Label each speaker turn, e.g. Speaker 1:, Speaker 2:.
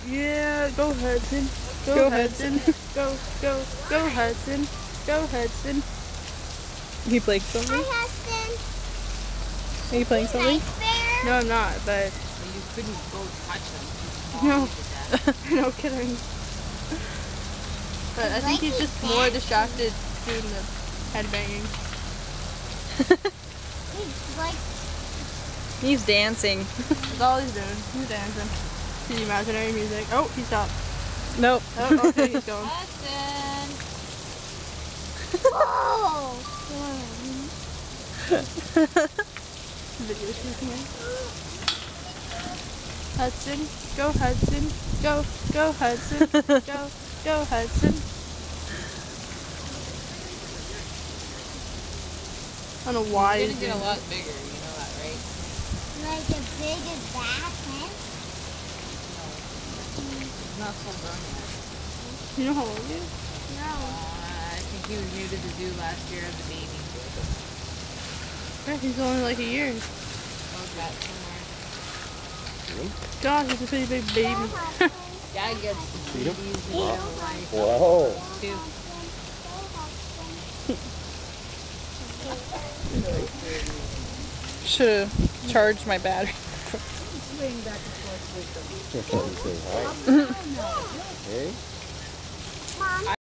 Speaker 1: Yeah, go Hudson. Go Hudson. Go Hudson. Go Hudson.
Speaker 2: Are you playing something?
Speaker 3: Hi, Hudson.
Speaker 2: Are you playing something?
Speaker 3: Nice bear.
Speaker 1: No, I'm not, but
Speaker 4: You couldn't go touch them.
Speaker 1: no. No kidding. But I think he's just more distracted doing the headbanging.
Speaker 3: He's like,
Speaker 2: He's dancing.
Speaker 1: That's all he's doing. He's dancing to the imaginary music. Oh, he stopped.
Speaker 2: Nope.
Speaker 1: Oh, okay, he's going.
Speaker 4: Hudson!
Speaker 3: whoa.
Speaker 1: Video shooting. Hudson, go Hudson, go Hudson, go Hudson. I don't know why
Speaker 4: He's
Speaker 1: he's
Speaker 4: gonna get
Speaker 1: doing
Speaker 4: a lot bigger, you know that, right?
Speaker 3: Like as big as that, huh?
Speaker 4: He's not full grown yet.
Speaker 1: You know how old he is?
Speaker 3: No.
Speaker 4: I think he was new to the zoo last year as a baby.
Speaker 1: Yeah, he's only like a year.
Speaker 4: Oh, that somewhere.
Speaker 1: God, he's a pretty big baby.
Speaker 4: Dad gets to see these in real life
Speaker 5: Whoa.
Speaker 4: too.
Speaker 2: Should have charged my battery.
Speaker 5: Hey?
Speaker 3: Mom,
Speaker 4: I